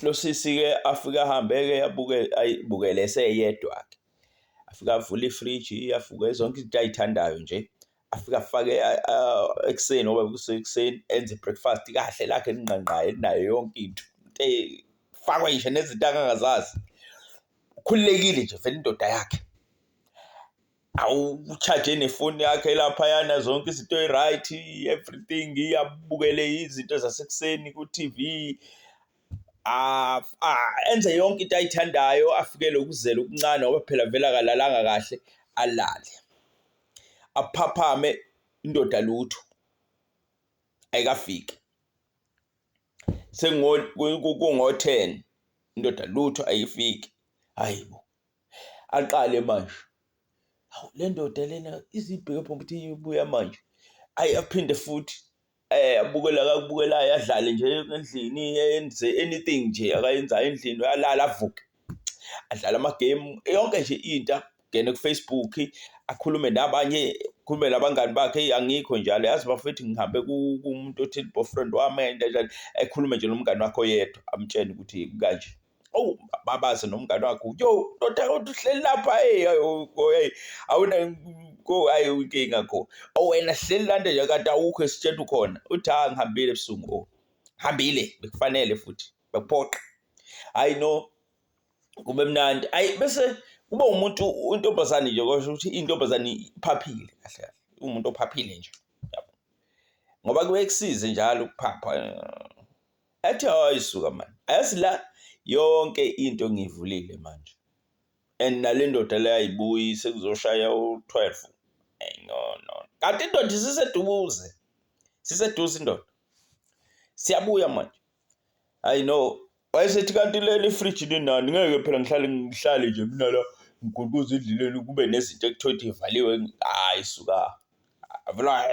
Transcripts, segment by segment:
lo sisi ke afika ahambe ke ayibukele eseyedwa ke. Afika avula ifriji, afuke zonke izinto ayithandayo nje. Afika afake ekuseni ngoba kusekuseni enze breakfast kahle lakhe elinqanqayo elinayo yonke into. Fakwa ngisho nezinto angangazazi. Ukhululekile nje vele indoda yakhe. Awucharge nefoni yakhe lapha yana zonke izinto right, everything iyabukele izinto zasekuseni ku TV. Enze yonke into ayithandayo, afike lokuzela okuncane ngoba phela vela akalalanga kahle, alale. Aphaphame indoda lutho ayikafiki. Kungo-10 indoda lutho ayifiki. Hayibo. Aqale manje. Hawu le ndoda lena izibheke phela ukuthi ibuya manje. Aphinde futhi abukelayo adlale nje endlini, yenze anything nje akayenzayo endlini, uyalala avuke. Adlala ama game yonke nje into, ngene ku Facebook, akhulume nabanye, khulume nabangani bakhe, angikho njalo. Yazi bafethu ngihambe kumuntu othi boyfriend wami njalo, ekhulume nje nomngani wakhe oyedwa, amtshene ukuthi kanje. Oh, babaze nomngani wakhe, yo ndoda kodwa uhleli lapha, awuna hayi inkinga kho. Wena hleli lande nje kade awukho esitshela ukhona. Uthi ngihambile ebusuku. Hambile bekufanele futhi bekuphoqa. Hayi no, kube mnandi. Bese kuba umuntu intombazane nje kusho ukuthi intombazane iphaphile kahle kahle. Umuntu ophaphile nje. Yabo. Ngoba kuye kusize njalo ukuphapha. Ethi ayisuka manje. Ayazi la yonke into ngivulile manje. And nale ndoda le ayibuyi sekuzoshaya u12. No. Kanti indoda siseduze. Siseduze indoda. Siyabuya manje. I know. Wayesethi kanti le fridge linani, ngeke phela ngihlale nje mina la ngiguquza idlileni kube nezinto ekuthothi ivaliwe. Hayi suka. Avula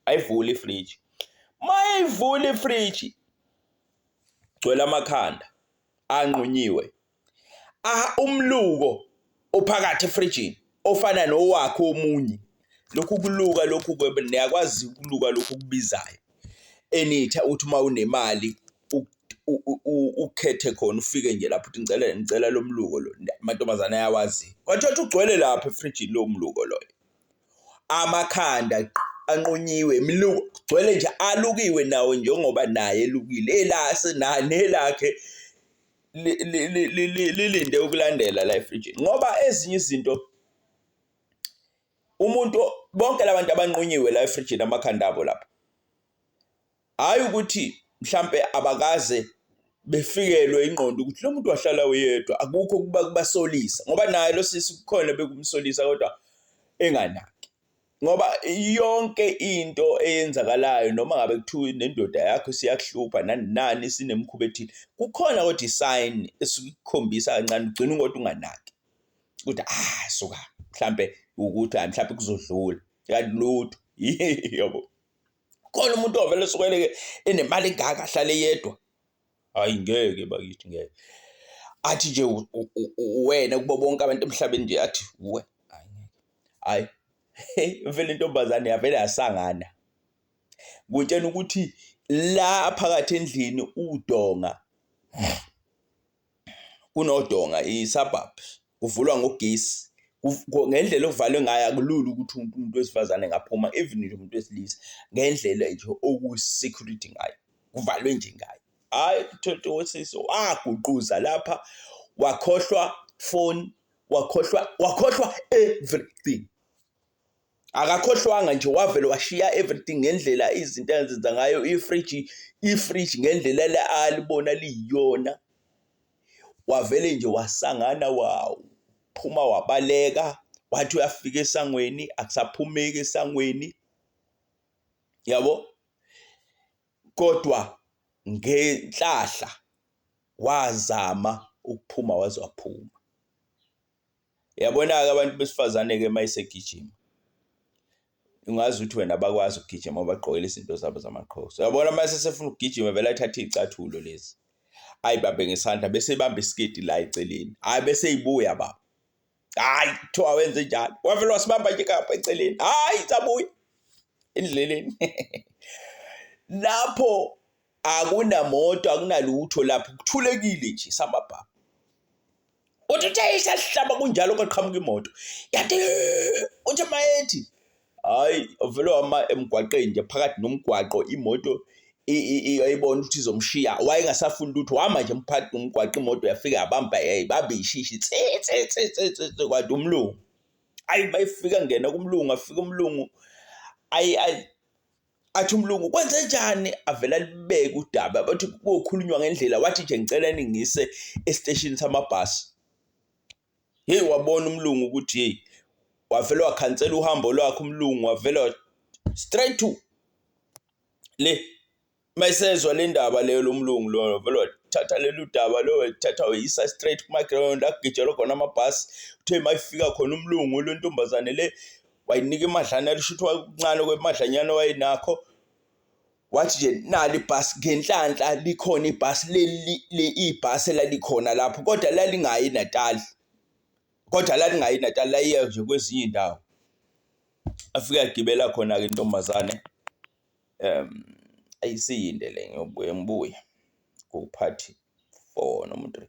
ayivula ifridge. Mayivula ifridge. Gcwele amakhanda anqunyiwe. Umluko ophakathi efrijini ofana nowakhe omunye. Lokhu kuluka lokhu niyakwazi ukuluka lokhu kubizayo. Enitha uthi uma unemali ukhethe khona ufike nje lapho uthi ngicela lo mluko lo. Amantombazane ayawazi. Wathatha ugcwele lapha efrijini lo mluko loyo. Amakhanda anqunyiwe, imiluko gcwele nje alukiwe nawo njengoba naye elukile. Elase nelakhe lilinde ukulandela la efrijini. Ngoba ezinye izinto umuntu bonke labantu abanqunyiwe la efrijini amakhanda abo lapha. Hayi ukuthi mhlambe abakaze befikelwe ingqondo ukuthi lo muntu wahlala uyedwa, akukho kubasolisa. Ngoba naye lo sisi kukhona bekumsolisa kodwa enganaki. Ngoba yonke into eyenzakalayo noma ngabe kuthiwa nendoda yakho siyakuhlupha nani sinemkhuba ethile, kukhona kodwa isign esikukhombisa kancane ugcina ngodwa unganaki ukuthi suka mhlambe ukuthi mhlambe kuzodlula kanti lutho yabo. Khona umuntu ovele sokweleke enemali engaka ahlale yedwa. Hayi ngeke bakithi ngeke. Athi nje wena kubo bonke abantu emhlabeni nje athi hayi ngeke. Hayi vele intombazane yavele yasangana. Kutshena ukuthi la phakathi endlini udonga. Kunodonga i-suburbs. Kuvulwa ngogesi. Ngendlela okuvalwe ngayo akulula ukuthi umuntu wesifazane ngaphuma, even nje umuntu wesilisa ngendlela nje oku-security ngayo. Kuvalwe nje ngayo. Hayi uthethe wesisi waguquza lapha, wakhohlwa phone, wakhohlwa everything. Akakhohlwanga nje, wavele washiya everything ngendlela izinto azenza ngayo. Ifridge ngendlela la alibona liyona. Wavele nje wasangana, phuma wabaleka, wathi uyafika esangweni akusaphumeki esangweni. Yabo? Kodwa ngenhlahla wazama ukuphuma waze waphuma. Yabona ke abantu besifazane ke mayisegijima. Ungazi ukuthi wena bakwazi ukugijima bagqokele izinto zabo zamaqhoso. Uyabona mase sefuna ukugijima vele athatha izicathulo lezi. Ayibabe ngesandla bese ebamba isketi la eceleni. Hayi bese ibuya baba. Hayi kuthiwa wenze njalo. Wavele wasibamba nje kapha eceleni. Hayi sabuya endleleni. Lapho akunamoto akunalutho lapho kuthulekile nje samabhaba. Uthi isihlaba kunjalo kwaqhamuka imoto yathi uthi mayethi hayi vele wama emgwaqeni nje phakathi nomgwaqo imoto ayibona ukuthi izomshiya wayengasafuni lutho wama nje phakathi nomgwaqo imoto yafika yabamba babe ishishi kwathi umlungu bayifika ngena kumlungu afika umlungu athi umlungu kwenze njani avela libeke udaba bathi kukhulunywa ngendlela wathi nje ngicela ningise estation samabhasi. Hey wabona umlungu ukuthi hey wavela wakhansela uhambo lwakhe umlungu wavela straight to le mayisezwa le ndaba leyo lomlungu lo vele wathatha lelo daba lo wathatha uyisa straight kuma ground agijela khona amabhasi uthe mayifika khona umlungu lo ntombazane le wayinika imadlana lishuthwa kancane kwemadlanyana wayinakho wathi nje nali ibhasi ngenhlanhla likhona ibhasi ibhasi lalikhona lapho kodwa lalingayi Natal layiya nje kwezinye indawo afika agibela khona ke intombazane ayisiyinde le ngiyobuye ngiphathi 4 noma 3.